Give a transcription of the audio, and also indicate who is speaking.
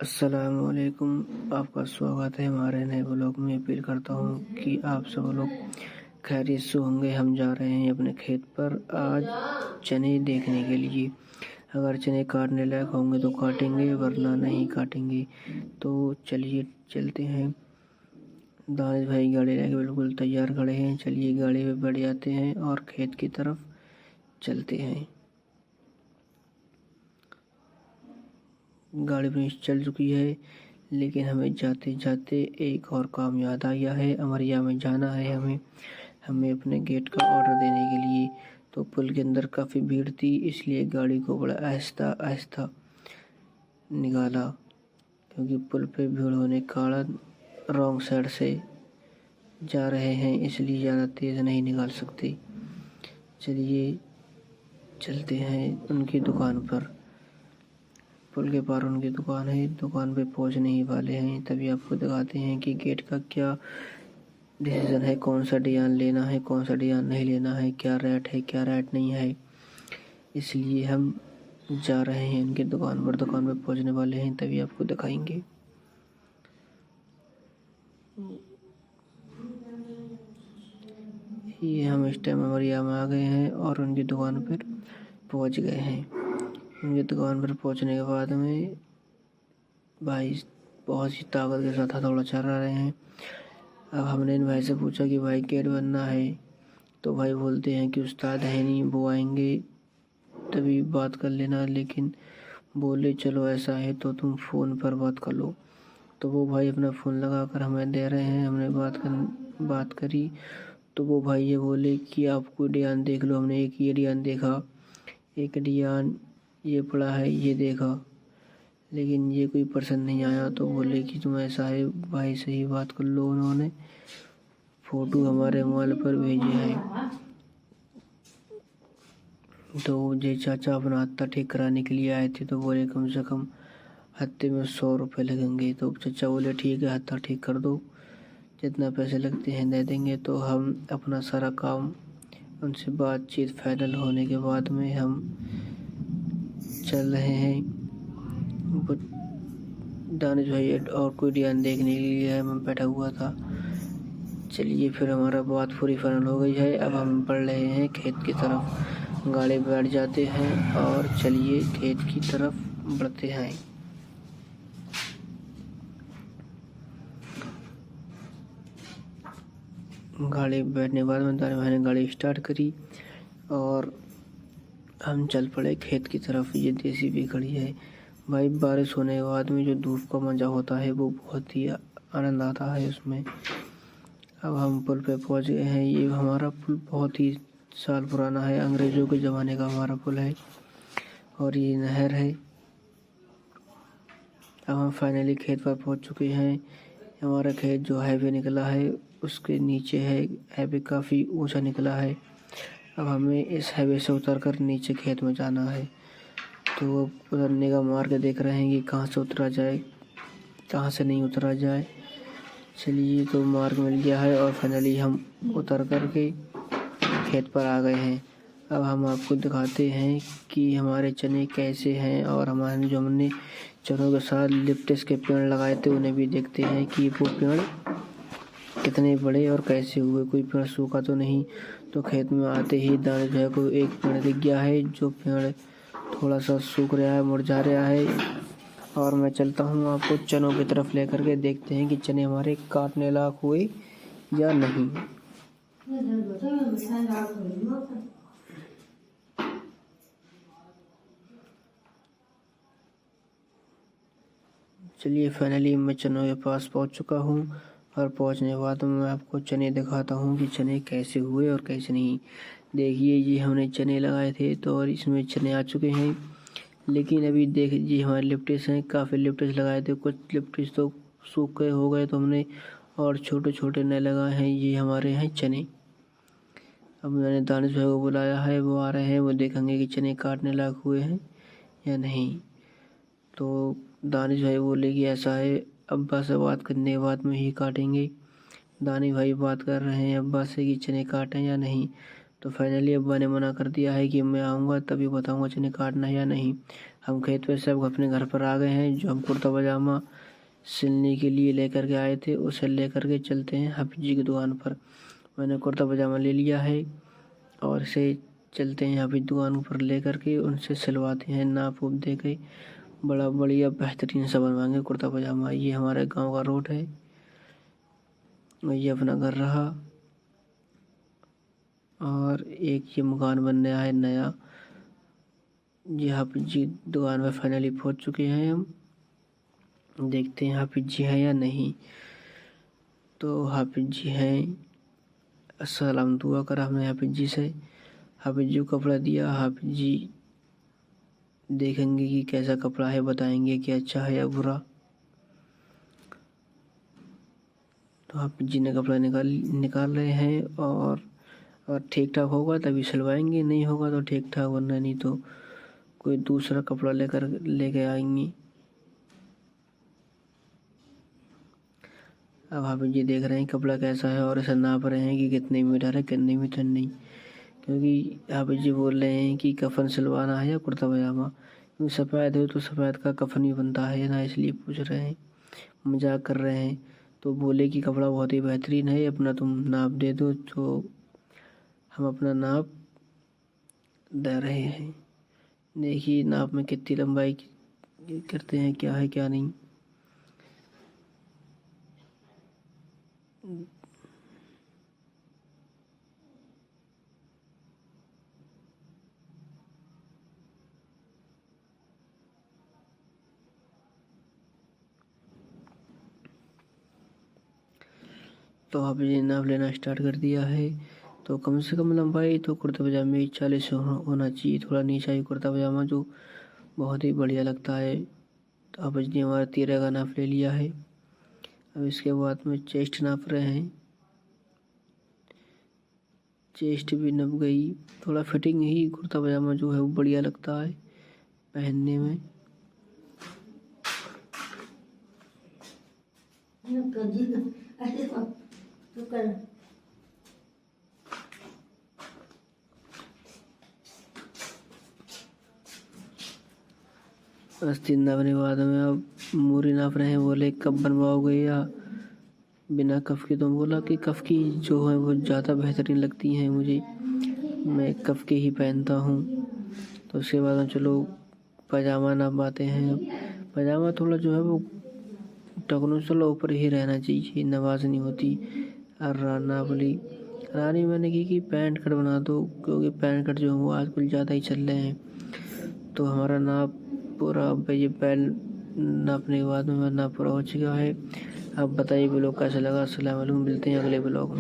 Speaker 1: अस्सलामुअलैकुम। आपका स्वागत है हमारे नए ब्लॉग में। अपील करता हूँ कि आप सब लोग खैरियत से होंगे। हम जा रहे हैं अपने खेत पर आज चने देखने के लिए। अगर चने काटने लायक होंगे तो काटेंगे, वरना नहीं काटेंगे। तो चलिए चलते हैं। दानिश भाई गाड़ी लेके बिल्कुल तैयार खड़े हैं। चलिए गाड़ी में बैठ जाते हैं और खेत की तरफ चलते हैं। गाड़ी अपनी चल चुकी है, लेकिन हमें जाते जाते एक और काम याद आ गया है। अमरिया में जाना है हमें अपने गेट का ऑर्डर देने के लिए। तो पुल के अंदर काफ़ी भीड़ थी, इसलिए गाड़ी को बड़ा आहिस्ता आहिस्ता निकाला, क्योंकि पुल पे भीड़ होने के कारण रॉन्ग साइड से जा रहे हैं, इसलिए ज़्यादा तेज़ नहीं निकाल सकते। चलिए चलते हैं उनकी दुकान पर। पुल के पार उनकी दुकान है। दुकान पे पहुंचने ही वाले हैं, तभी आपको दिखाते हैं कि गेट का क्या डिसीजन है, कौन सा डिजाइन लेना है, कौन सा डिजाइन नहीं लेना है, क्या रेट है, क्या रेट नहीं है। इसलिए हम जा रहे हैं उनकी दुकान पर। दुकान पे पहुंचने वाले हैं, तभी आपको दिखाएंगे। ये हम इस टाइम अमरिया में आ गए हैं और उनकी दुकान पर पहुंच गए हैं। उनकी दुकान पर पहुंचने के बाद में भाई बहुत ही ताकत के साथ हथौड़ा चला रहे हैं। अब हमने इन भाई से पूछा कि भाई गेट बनना है, तो भाई बोलते हैं कि उस्ताद है नहीं, वो आएंगे तभी बात कर लेना। लेकिन बोले चलो ऐसा है तो तुम फ़ोन पर बात कर लो। तो वो भाई अपना फ़ोन लगा कर हमें दे रहे हैं। हमने बात करी तो वो भाई ये बोले कि आप कोई डिजाइन देख लो। हमने एक ये डिजाइन देखा, एक डिजाइन ये पड़ा है ये देखा, लेकिन ये कोई पसंद नहीं आया। तो बोले कि तुम ऐसा है भाई से ही बात कर लो। उन्होंने फ़ोटो हमारे मोबाइल पर भेजे हैं। तो जे चाचा अपना हत्था ठीक कराने के लिए आए थे, तो बोले कम से कम हत्थे में 100 रुपये लगेंगे। तो चाचा बोले ठीक है, हत्था ठीक कर दो, जितना पैसे लगते हैं दे देंगे। तो हम अपना सारा काम उनसे बातचीत फाइनल होने के बाद में हम चल रहे हैं। दानिश भाई और कोई डिजाइन देखने के लिए मैं बैठा हुआ था। चलिए फिर हमारा बात पूरी फाइनल हो गई है। अब हम बढ़ रहे हैं खेत की तरफ। गाड़ी में बैठ जाते हैं और चलिए खेत की तरफ बढ़ते हैं। गाड़ी में बैठने के बाद में दानिश भाई ने गाड़ी स्टार्ट करी और हम चल पड़े खेत की तरफ। ये देसी भी खड़ी है। भाई बारिश होने के बाद में जो धूप का मज़ा होता है वो बहुत ही आनंद आता है उसमें। अब हम पुल पे पहुंच गए हैं। ये हमारा पुल बहुत ही साल पुराना है, अंग्रेज़ों के ज़माने का हमारा पुल है और ये नहर है। अब हम फाइनली खेत पर पहुंच चुके हैं। हमारा खेत जो हाईवे निकला है उसके नीचे है। हाईवे काफ़ी ऊंचा निकला है। अब हमें इस हाईवे से उतरकर नीचे खेत में जाना है। तो उतरने का मार्ग देख रहे हैं कि कहाँ से उतरा जाए, कहाँ से नहीं उतरा जाए। चलिए तो मार्ग मिल गया है और फाइनली हम उतर कर के खेत पर आ गए हैं। अब हम आपको दिखाते हैं कि हमारे चने कैसे हैं और हमारे जो हमने चनों के साथ लिप्टस के पेड़ लगाए थे उन्हें भी देखते हैं कि वो पेड़ कितने बड़े और कैसे हुए, कोई पेड़ सूखा तो नहीं। तो खेत में आते ही दानिश भाई को एक पेड़ दिख गया है, जो पेड़ थोड़ा सा सूख रहा है, मुरझा रहा है। और मैं चलता हूँ आपको चनों की तरफ लेकर के, देखते हैं कि चने हमारे काटने लायक हुए या नहीं। चलिए फाइनली मैं चनों के पास पहुँच चुका हूँ और पहुँचने के बाद मैं आपको चने दिखाता हूँ कि चने कैसे हुए और कैसे नहीं। देखिए ये हमने चने लगाए थे तो और इसमें चने आ चुके हैं, लेकिन अभी देख लीजिए हमारे लिप्टिस हैं। काफ़ी लिप्टिस लगाए थे, कुछ लिप्टिस तो सूख गए हो गए, तो हमने और छोटे छोटे नए लगाए हैं। ये हमारे हैं चने। अब मैंने दानिश भाई को बुलाया है, वो आ रहे हैं, वो देखेंगे कि चने काटने लायक हुए हैं या नहीं। तो दानिश भाई बोले कि ऐसा है, अब्बा से बात करने के बाद में ही काटेंगे। दानिश भाई बात कर रहे हैं अब्बा से कि चने काटें या नहीं। तो फाइनली अब्बा ने मना कर दिया है कि मैं आऊँगा तभी बताऊँगा चने काटना है या नहीं। हम खेत पे से अब अपने घर पर आ गए हैं। जो हम कुर्ता पजामा सिलने के लिए लेकर के आए थे उसे लेकर के चलते हैं हाफिज जी की दुकान पर। मैंने कुर्ता पजामा ले लिया है और इसे चलते हैं हाफिज दुकान पर लेकर के उनसे सिलवाते हैं नाप उप दे के। बड़ा बढ़िया बेहतरीन सा बनवाएंगे कुर्ता पजामा। ये हमारे गांव का रोड है और ये अपना घर रहा और एक ये मकान बन रहा है नया। ये हाफिज जी दुकान में फाइनली पहुंच चुके हैं हम। देखते हैं हाफिज जी हैं या नहीं। तो हाफिज जी हैं। सलाम दुआ करा हमने हाफिज जी से। हाफिज जी को कपड़ा दिया। हाफिज जी देखेंगे कि कैसा कपड़ा है, बताएंगे कि अच्छा है या बुरा। तो हाफिज जी ने कपड़ा निकाल रहे हैं और ठीक ठाक होगा तभी सिलवाएंगे, नहीं होगा तो ठीक ठाक, वरना नहीं तो कोई दूसरा कपड़ा लेके आएंगे। अब हाफिज जी देख रहे हैं कपड़ा कैसा है और इसे नाप रहे हैं कि कितने मीटर है कितने मीटर नहीं। क्योंकि हाफिज जी बोल रहे हैं कि कफन सिलवाना है या कुर्ता पजामा, क्योंकि सफ़ेद है तो सफ़ेद का कफन ही बनता है ना, इसलिए पूछ रहे हैं, मजाक कर रहे हैं। तो बोले कि कपड़ा बहुत ही बेहतरीन है, अपना तुम नाप दे दो। तो हम अपना नाप दे रहे हैं। देखिए नाप में कितनी लंबाई करते हैं, क्या है क्या नहीं। तो हाफिज जी ने नाप लेना स्टार्ट कर दिया है। तो कम से कम लंबाई तो कुर्ता पजामे 40 होना चाहिए, थोड़ा नीचा ही कुर्ता पजामा जो बहुत ही बढ़िया लगता है। तो हाफिज जी हमारा 13 का नाप ले लिया है। अब इसके बाद में चेस्ट नाप रहे हैं। चेस्ट भी नप गई। थोड़ा फिटिंग ही कुर्ता पजामा जो है वो बढ़िया लगता है पहनने में। अस्तीन नापने के बाद में अब मूरी नाप रहे हैं। बोले कब बनवाओगे या बिना कफ के। तो बोला कि कफ की जो है वो ज़्यादा बेहतरीन लगती हैं मुझे, मैं कफ के ही पहनता हूँ। तो उसके बाद हम चलो पजामा नापाते हैं। पजामा थोड़ा जो है वो टखनों से ऊपर ही रहना चाहिए, नवाज नहीं होती। और राना बोली रानी मैंने की कि पैंट कट बना दो, क्योंकि पैंट कट जो है वो आजकल ज़्यादा ही चल रहे हैं। तो हमारा नाप पूरा ये पैंट नापने के बाद में नाप पूरा हो चुका है। अब बताइए ब्लॉग कैसा लगा। अस्सलाम वालेकुम, मिलते हैं अगले ब्लॉग में।